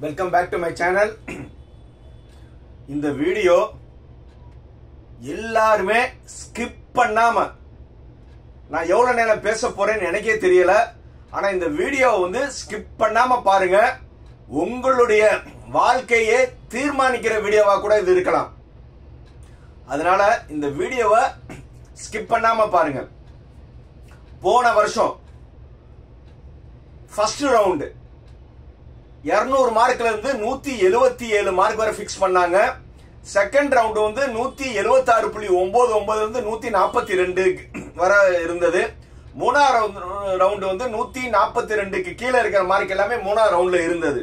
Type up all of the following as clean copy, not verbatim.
Welcome back to my channel. இந்த video எல்லாருமே skip பண்ணாம நான் எவ்வளவு நேரம் பேச போறேன்னு எனக்கே தெரியல. ஆனா இந்த வீடியோ ஸ்கிப் பண்ணாம பாருங்க. உங்களுடைய வாழ்க்கையை தீர்மானிக்கிற வீடியோவா கூட இது இருக்கலாம். அதனால இந்த வீடியோவை ஸ்கிப் பண்ணாம பாருங்க. போன வருஷம் ஃபர்ஸ்ட் ரவுண்ட் 200 மார்க்ல இருந்து 177 மார்க் வரை பிக்ஸ் பண்ணாங்க. செகண்ட் ரவுண்ட் 176.99 இருந்து 142 வரை இருந்தது. மூணாவது ரவுண்ட் 142க்கு கீழே இருக்கிற மார்க் எல்லாமே மூணாவது ரவுண்ட்ல இருந்தது.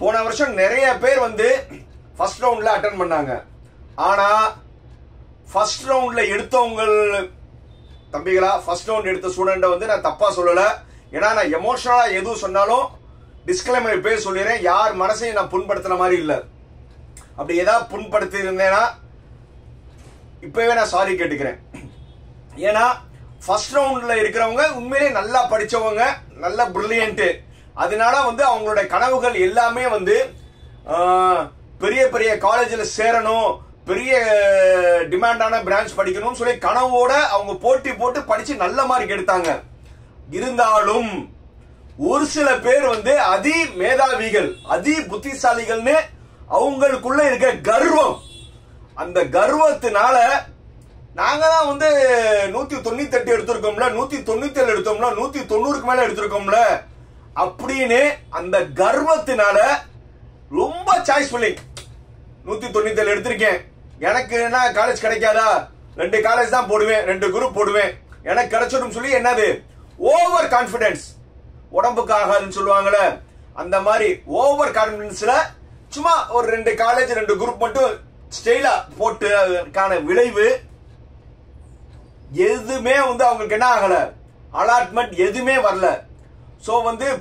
போன வருஷம் நிறைய பேர் ஃபர்ஸ்ட் ரவுண்ட்ல அட்டெண்ட் பண்ணாங்க. ஆனா ஃபர்ஸ்ட் ரவுண்ட்ல எடுத்தவங்க தம்பிகளா, ஃபர்ஸ்ட் ரவுண்ட் எடுத்த ஸ்டூடெண்ட் நான் தப்பா சொல்லல. ஏன்னா நான் எமோஷனலா எதுவும் சொன்னாலும் டிஸ்க்ளைமர் பேர் சொல்லிடுறேன். யார் மனசையும் நான் புண்படுத்தின மாதிரி இல்ல. அப்படி ஏதாவது புண்படுத்தி இருந்தேன்னா இப்பவே நான் சாரி கேட்டுக்கிறேன். ஏன்னா ஃபர்ஸ்ட் ரவுண்ட்ல இருக்கிறவங்க உண்மையிலே நல்லா படிச்சவங்க, நல்ல பிரில்லியன்ட். அதனால அவங்களோட கனவுகள் எல்லாமே பெரிய பெரிய காலேஜில் சேரணும், பெரிய டிமாண்டான பிரான்ச் படிக்கணும்னு சொல்லி கனவோட அவங்க போட்டி போட்டு படிச்சு நல்ல மார்க் எடுத்தாங்க. இருந்தாலும் ஒரு சில பேர் அதி மேதாவிகள், அதி புத்திசாலிகள்னு அவங்களுக்குள்ள இருக்க கர்வம், அந்த கர்வத்தினால நாங்க தான் 198 எடுத்திருக்கோம்ல, 197 எடுத்தோம்ல, 190க்கு மேல எடுத்திருக்கோம்ல அப்படின்னு அந்த கர்வத்தினால ரொம்ப சாய்ஸ் ஃபில்லிங். 197 எடுத்திருக்கேன், எனக்கு என்ன காலேஜ் கிடைக்காதா, 2 காலேஜ் தான் போடுவேன், 2 குரூப் போடுவேன், எனக்கு கிடைச்சிடும் சொல்லி என்னது ஓவர் கான்பிடன்ஸ், உடம்புக்கு ஆகாதுன்னு சொல்லுவாங்கல்ல, அந்த மாதிரி ஓவர் கான்பிடன்ஸ்ல சும்மா ஒரு 2 காலேஜ் 2 குரூப் மட்டும் ஸ்டைலா போட்டு அதற்கான விளைவு எதுவுமே அவங்களுக்கு என்ன ஆகல, அலாட்மெண்ட் எதுவுமே வரல. சோ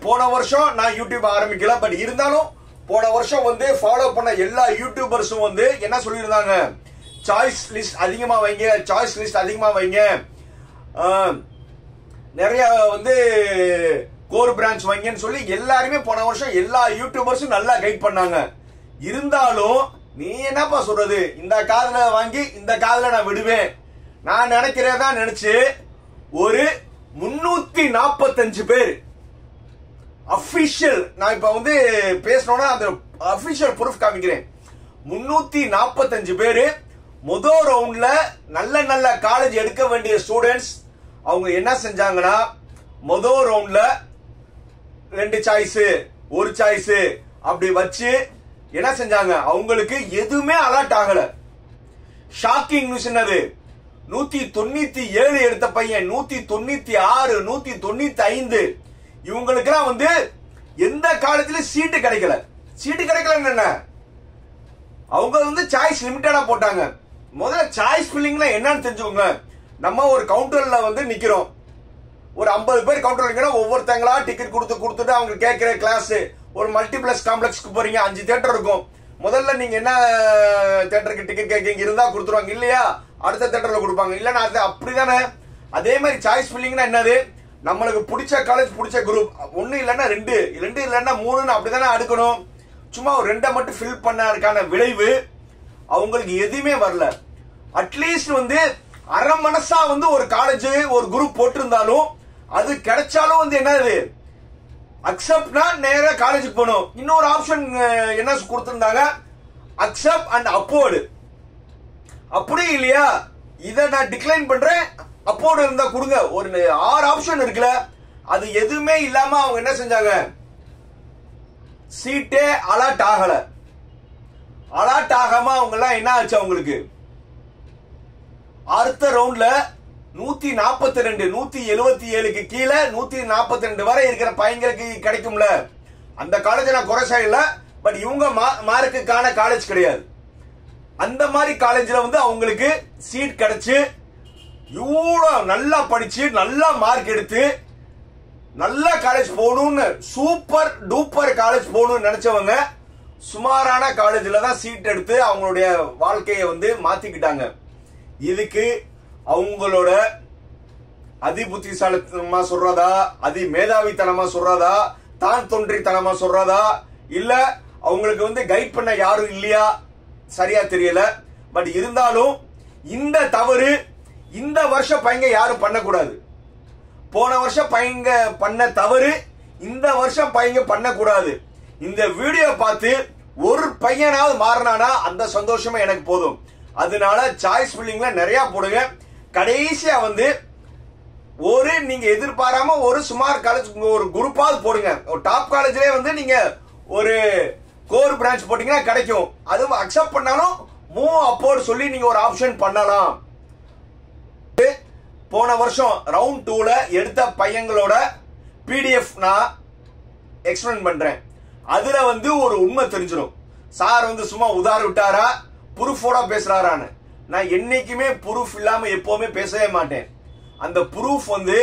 போன வருஷம் நான் யூடியூப் ஆரம்பிக்கல. பட் இருந்தாலும் போன வருஷம் ஃபாலோ பண்ண எல்லா யூடியூபர்ஸும் என்ன சொல்லியிருந்தாங்க, சாய்ஸ் லிஸ்ட் அதிகமா வைங்க, சாய்ஸ் லிஸ்ட் அதிகமா வைங்க, நிறைய கோர் பிரான்ச் வைங்கன்னு சொல்லி எல்லாருமே போன வருஷம் எல்லா யூடியூபர்ஸும் நல்லா கைட் பண்ணாங்க. இருந்தாலும் நீ என்னப்பா சொல்றது, இந்த காதுல வாங்கி இந்த காதுல நான் விடுவேன், நான் நினைக்கிறதா நினைச்சு ஒரு 345 பேர் அபிஷியல், நான் இப்ப பேசணும்னா அந்த அபிஷியல் ப்ரூஃப் காமிக்கிறேன். 345 பேரு முதல் ரவுண்ட்ல நல்ல நல்ல காலேஜ் எடுக்க வேண்டிய ஸ்டூடெண்ட்ஸ் அவங்க என்ன செஞ்சாங்கன்னா, முதல் ரவுண்ட்ல 2 சாய்ஸ் 1 சாய்ஸ் அப்படி வச்சு என்ன செஞ்சாங்க, அவங்களுக்கு எதுவுமே அலர்ட் ஆகல. ஷாக்கிங் நியூஸ் என்னது, 197 எடுத்த பையன் 196 195 இவங்களுக்கெல்லாம் எந்த காலேஜ்ல சீட்டு கிடைக்கல. சீட்டு கிடைக்கலன்னு என்ன, அவங்க சாய்ஸ் லிமிட்டடா போட்டாங்க. முதல்ல சாய்ஸ் ஃபில்லிங்ல என்னன்னு தெரிஞ்சுக்கோங்க. நம்ம ஒரு கவுண்டர்ல நிக்கிறோம், ஒரு 50 பேர் கவுண்டர்ல நிக்கிறோம், ஒவ்வொருத்தங்களா டிக்கெட் கொடுத்துட்டு அவங்க கேட்கிற கிளாஸ், ஒரு மல்டிபிளெக்ஸ் காம்ப்ளெக்ஸ்க்கு போறீங்க, 5 தியேட்டர் இருக்கும். முதல்ல நீங்க என்ன தியேட்டருக்கு டிக்கெட் கேட்கீங்க, இருந்தா கொடுத்துருவாங்க, இல்லையா அடுத்த தியேட்டர்ல கொடுப்பாங்க, இல்லன்னா அது அப்படிதானே. அதே மாதிரி சாய்ஸ் ஃபில்லிங்னா என்னது, நம்மளுக்கு பிடிச்ச காலேஜ் பிடிச்ச குரூப் 1 இல்லன்னா 2 இல்லன்னா 3 அப்படிதானே அடுக்கணும். சும்மா ஒரு 2 மட்டும் ஃபில் பண்ணதுக்கான விளைவு அவங்களுக்கு எதுவுமே வரல. அட்லீஸ்ட் அரை மனசா ஒரு காலேஜ் ஒரு குரூப் போட்டிருந்தாலும் அது கிடைச்சாலும் என்னது அக்செப்ட்னா நேரா காலேஜுக்கு போகணும். இன்னொரு ஆப்ஷன் என்ன கொடுத்திருந்தாங்க, அக்செப்ட் அண்ட் அப்போர்டு. அப்படி இல்லையா, இதை நான் டிக்ளைன் பண்றேன், அப்போர்டு இருந்தா கொடுங்க. ஒரு 6 ஆப்ஷன் இருக்குல்ல, அது எதுவுமே இல்லாம அவங்க என்ன செஞ்சாங்க, சீட்டே அலர்ட் ஆகல. அலர்ட் ஆகாம அவங்க எல்லாம் என்ன ஆச்சு, அவங்களுக்கு அடுத்த ரவுண்ட்ல 142 177க்கு கீழே 142 வரை இருக்கிற பையங்களுக்கு கிடைக்கும்ல, அந்த காலேஜ் நான் குறை செய்யல. பட் இவங்க மார்க்குக்கான காலேஜ் கிடையாது. அந்த மாதிரி காலேஜ்ல அவங்களுக்கு சீட் கிடைச்சு இவ்வளவு நல்லா படிச்சு நல்லா மார்க் எடுத்து நல்ல காலேஜ் போகணும்னு, சூப்பர் டூப்பர் காலேஜ் போகணும்னு நினைச்சவங்க சுமாரான காலேஜ்ல தான் சீட் எடுத்து அவங்களுடைய வாழ்க்கையை மாத்திக்கிட்டாங்க. இதுக்கு அவங்களோட அதி புத்திசாலித்தனமா சொல்றதா, அதி மேதாவித்தனமா சொல்றதா, தான் தோன்றித்தனமா சொல்றதா, இல்ல அவங்களுக்கு வந்து கைட் பண்ண யாரும் இல்லையா சரியா தெரியல. பட் இருந்தாலும் இந்த தவறு இந்த வருஷம் பையங்க யாரும் பண்ணக்கூடாது. போன வருஷம் பையங்க பண்ண தவறு இந்த வருஷம் பையங்க பண்ணக்கூடாது. இந்த வீடியோ பார்த்து ஒரு பையனாவது மாறினானா அந்த சந்தோஷமா எனக்கு போதும். அதனால சாய்ஸ் ஃபில்லிங்ல நிறைய போடுங்க. கடைசியா வந்து ஒரு நீங்க எதிர்பாராம ஒரு சுமார் காலேஜ் ஒரு குரூப்பாவது போடுங்க. ஒரு டாப் காலேஜ்லயே வந்து நீங்க ஒரு கோர் பிரான்ச் போட்டீங்கன்னா கிடைக்கும். அதுவும் அக்செப்ட் பண்ணாலும் மூவ் அப்போர்ட் சொல்லி நீங்க ஒரு ஆப்ஷன் பண்ணலாம். போன வருஷம் ரவுண்ட் 2ல எடுத்த பையங்களோட PDF நான் எக்ஸ்பிளைன் பண்றேன். அதுல வந்து ஒரு உண்மை தெரிஞ்சிடும். சார் வந்து சும்மா உதார விட்டாரா ப்ரூஃபோட பேசுறாரான்னு. நான் என்னைக்குமே ப்ரூஃப் இல்லாம எப்பவுமே பேசவே மாட்டேன். அந்த ப்ரூஃப் வந்து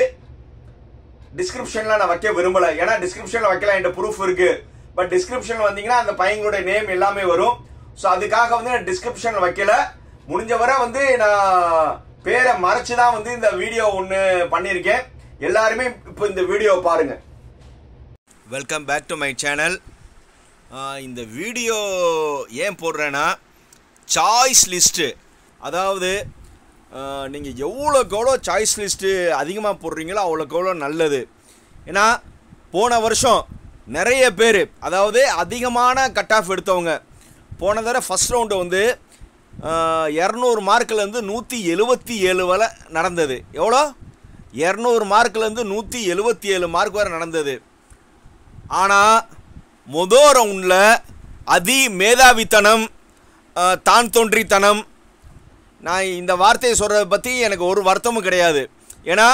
டிஸ்கிரிப்ஷன்ல நான் வைக்க விரும்பல. ஏன்னா டிஸ்கிரிப்ஷன்ல வைக்கலாம் என்கிட்ட ப்ரூஃப் இருக்கு. பட் டிஸ்கிரிப்ஷன்ல வந்தீங்கன்னா அந்த பையங்களோட நேம் எல்லாமே வரும். ஸோ அதுக்காக வந்து நான் டிஸ்கிரிப்ஷன்ல வைக்கல. முடிஞ்ச வரை வந்து நான் பேரை மறைச்சுதான் வந்து இந்த வீடியோ ஒன்று பண்ணியிருக்கேன். எல்லாருமே இப்போ இந்த வீடியோ பாருங்க. Welcome back to my channel. இந்த வீடியோ ஏன் போடுறேன்னா சாய்ஸ் லிஸ்ட்டு, அதாவது நீங்கள் எவ்வளோக்கு எவ்வளோ சாய்ஸ் லிஸ்ட்டு அதிகமாக போடுறீங்களோ அவ்வளோக்கு எவ்வளோ நல்லது. ஏன்னா போன வருஷம் நிறைய பேர், அதாவது அதிகமான கட் ஆஃப் எடுத்தவங்க, போன தடவை ஃபஸ்ட் ரவுண்டு வந்து 200 மார்க்லேருந்து 177 வரை நடந்தது. எவ்வளோ? 200 மார்க்லேருந்து 177 மார்க் வரை நடந்தது. ஆனால் முதல் ரவுண்டில் அதி மேதாவித்தனம், தான் தோன்றித்தனம், நான் இந்த வார்த்தையை சொல்கிறத பற்றி எனக்கு ஒரு வருத்தமும் கிடையாது. ஏன்னா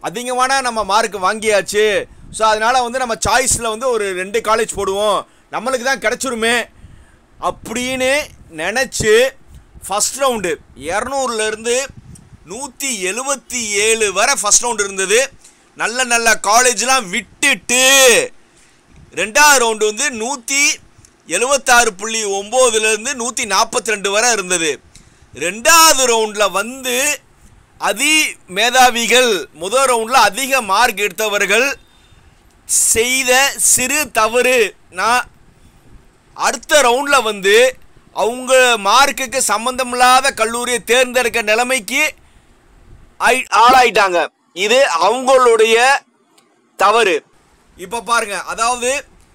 அதிகமான நம்ம மார்க் வாங்கியாச்சு. ஸோ அதனால் வந்து நம்ம சாய்ஸில் வந்து ஒரு 2 காலேஜ் போடுவோம், நம்மளுக்கு தான் கிடச்சிருமே அப்படின்னு நினச்சி ஃபஸ்ட் ரவுண்டு 200லேருந்து 177 வரை ஃபஸ்ட் ரவுண்டு இருந்தது. நல்ல நல்ல காலேஜ்லாம் விட்டுட்டு ரெண்டாவது ரவுண்டு வந்து 176.9லேருந்து 142 வரை இருந்தது. ரெண்டாவது ரவுண்டில் வந்து அதி மேதாவிகள், முதல் ரவுண்டில் அதிக மார்க் எடுத்தவர்கள் செய்த சிறு தவறு, நான் அடுத்த ரவுண்டில் வந்து அவங்க மார்க்குக்கு சம்பந்தமில்லாத கல்லூரியை தேர்ந்தெடுக்க நிலைமைக்கு ஆளாயிட்டாங்க. இது அவங்களுடைய தவறு. இப்போ பாருங்க, அதாவது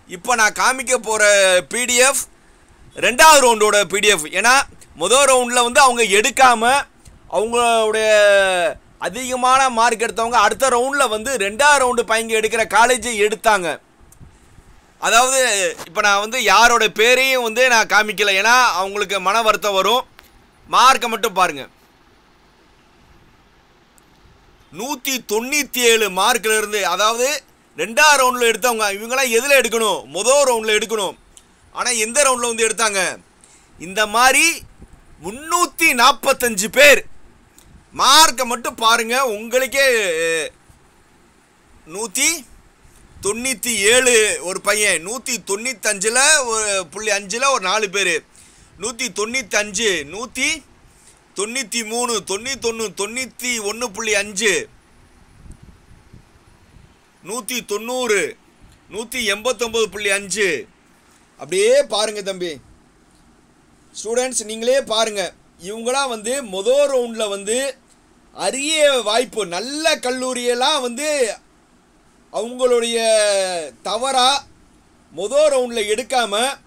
இப்போ நான் காமிக்க போகிற PDF ரெண்டாவது ரவுண்டோட PDF. ஏன்னா முதல் ரவுண்டில் வந்து அவங்க எடுக்காமல் அவங்களுடைய அதிகமான மார்க் எடுத்தவங்க அடுத்த ரவுண்டில் வந்து ரெண்டாவது ரவுண்டு பையங்க எடுக்கிற காலேஜை எடுத்தாங்க. அதாவது இப்போ நான் வந்து யாரோட பேரையும் வந்து நான் காமிக்கல, ஏன்னா அவங்களுக்கு மன வருத்தம் வரும். மார்க்கை மட்டும் பாருங்கள். 197 மார்க்கில் இருந்து, அதாவது ரெண்டாவது ரவுண்டில் எடுத்தவங்க இவங்களாம் எதில் எடுக்கணும்? முதல் ரவுண்டில் எடுக்கணும். ஆனால் எந்த ரவுண்டில் வந்து எடுத்தாங்க? இந்த மாதிரி 345 பேர். மார்க்கை மட்டும் பாருங்கள், உங்களுக்கே 197 ஒரு பையன், 195ல் ஒரு 0.5ல் ஒரு 4 பேர், 195, 193, 91, 91.5, 190, 189.5. அப்படியே பாருங்க தம்பி, ஸ்டூடெண்ட்ஸ் நீங்களே பாருங்க. இவங்களாம் வந்து முதல் ரவுண்டில் வந்து அரிய வாய்ப்பு, நல்ல கல்லூரியெல்லாம் வந்து அவங்களுடைய தவறா முதல் ரவுண்டில் எடுக்காமல்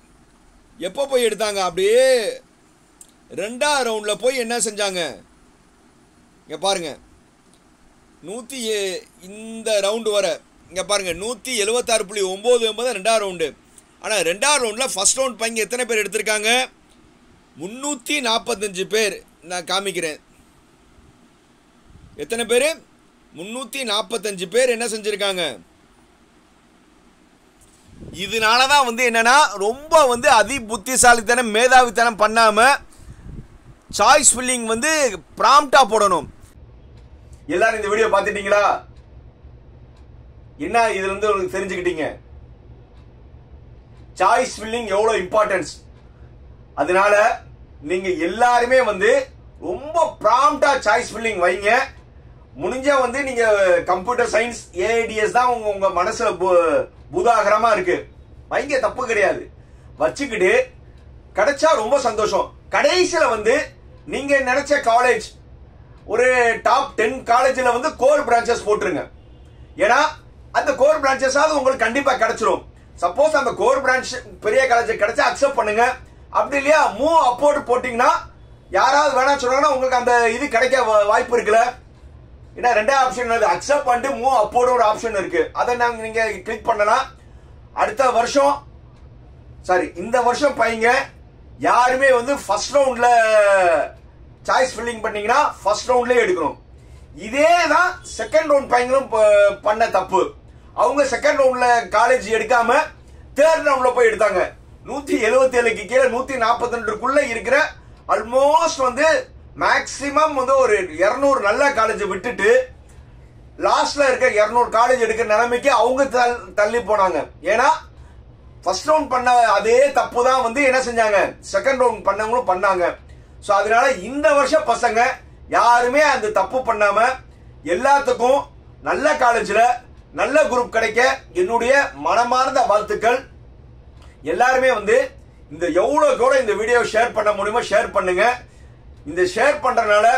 எப்போ போய் எடுத்தாங்க? அப்படியே ரெண்டாவது ரவுண்டில் போய் என்ன செஞ்சாங்க? இங்கே பாருங்கள், இந்த ரவுண்டு வர இங்கே பாருங்கள் 176.9 ரெண்டாவது ரவுண்டு. ஆனால் ரெண்டாவது ரவுண்டில் ஃபஸ்ட் ரவுண்ட் பையங்க எத்தனை பேர் எடுத்திருக்காங்க? 345 பேர். நான் காமிக்கிறேன் எத்தனை பேர். 345 பேர் என்ன செஞ்சுருக்காங்க? இதனால தான் வந்து என்னென்னா ரொம்ப வந்து அதி புத்திசாலித்தனம் மேதாவித்தனம் பண்ணாமல் சாய்ஸ் ஃபில்லிங் வந்து ப்ராம்ப்டாக போடணும். எல்லாரும் இந்த வீடியோ பார்த்துட்டீங்களா? என்ன இதுல இருந்து உங்களுக்கு தெரிஞ்சுக்கிட்டீங்க? சாய்ஸ் ஃபில்லிங் எவ்வளோ இம்பார்ட்டன்ஸ். அதனால நீங்க எல்லாருமே வந்து ரொம்ப ப்ராம்ப்டா சாய்ஸ் ஃபில்லிங் வைங்க. முடிஞ்சா வந்து நீங்க கம்ப்யூட்டர் சயின்ஸ் AIDS தான் உங்க மனசுல பூதாகரமா இருக்கு, வைங்க, தப்பு கிடையாது. வச்சுக்கிட்டு கிடைச்சா ரொம்ப சந்தோஷம். கடைசியில வந்து நீங்க நினைச்ச காலேஜ் ஒரு டாப் 10 காலேஜ்ல வந்து கோர் பிரான்ச்சஸ் போட்டுருங்க. ஏன்னா அந்த கோர் பிரான்ச்சஸாவது உங்களுக்கு கண்டிப்பா கிடைச்சிரும். சப்போஸ் அந்த கோர் பிரான்ச் பெரிய காலேஜ் கிடைச்சா அக்செப்ட் பண்ணுங்க. அப்படி இல்லையா மூவ் அப்போர்ட் போட்டீங்கன்னா யாராவது வேணா சொன்னாங்கன்னா உங்களுக்கு அந்த இது கிடைக்க வாய்ப்பு இருக்குல்ல. ஏன்னா ரெண்டாவது ஆப்ஷன் அக்செப்ட் பண்ணிட்டு மூவ் அப்போர்ட் ஒரு ஆப்ஷன் இருக்கு. அதை நீங்க கிளிக் பண்ணலாம். அடுத்த வருஷம் இந்த வருஷம் பையங்க யாருமே வந்து ஃபர்ஸ்ட் ரவுண்ட்ல சாய்ஸ் ஃபில்லிங் பண்ணீங்கன்னா ஃபர்ஸ்ட் ரவுண்ட்லயே எடுக்கணும். இதே தான் செகண்ட் ரவுண்ட் பையங்களும் பண்ண தப்பு. அவங்க செகண்ட் ரவுண்ட்ல காலேஜ் எடுக்காம தேர்ட் ரவுண்ட்ல போய் எடுத்தாங்க. 177க்கு கீழே 142க்குள்ள இருக்கிற ஆல்மோஸ்ட் வந்து மேக்சிமம் வந்து ஒரு 200 நல்ல காலேஜ் விட்டுட்டு லாஸ்ட்ல இருக்க 200 காலேஜ் எடுக்கிற நிலைமைக்கு அவங்க தள்ளி போனாங்க. ஏன்னா ஃபர்ஸ்ட் ரவுண்ட் பண்ண அதே தப்பு தான் வந்து என்ன செஞ்சாங்க செகண்ட் ரவுண்ட் பண்ணவங்களும் பண்ணாங்க. சோ அதனால இந்த வருஷம் பசங்க யாருமே அந்த தப்பு பண்ணாம எல்லாத்துக்கும் நல்ல காலேஜ்ல நல்ல குரூப் கிடைக்க என்னுடைய மனமார்ந்த வாழ்த்துக்கள். எல்லாருமே வந்து இந்த எவ்வளவு கூட இந்த வீடியோ ஷேர் பண்ண முடியுமோ ஷேர் பண்ணுங்க. இந்த ஷேர் பண்றதுனால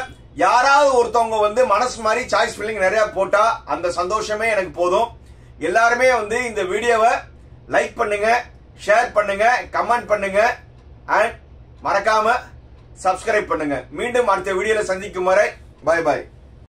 யாராவது ஒருத்தவங்க வந்து மனசு மாதிரி சாய்ஸ் ஃபில்லிங் நிறைய போட்டா அந்த சந்தோஷமே எனக்கு போதும். எல்லாருமே வந்து இந்த வீடியோவை லைக் பண்ணுங்க, ஷேர் பண்ணுங்க, கமெண்ட் பண்ணுங்க அண்ட் மறக்காம சப்ஸ்கிரைப் பண்ணுங்க. மீண்டும் அடுத்த வீடியோல சந்திக்கும் வரை பை பாய்.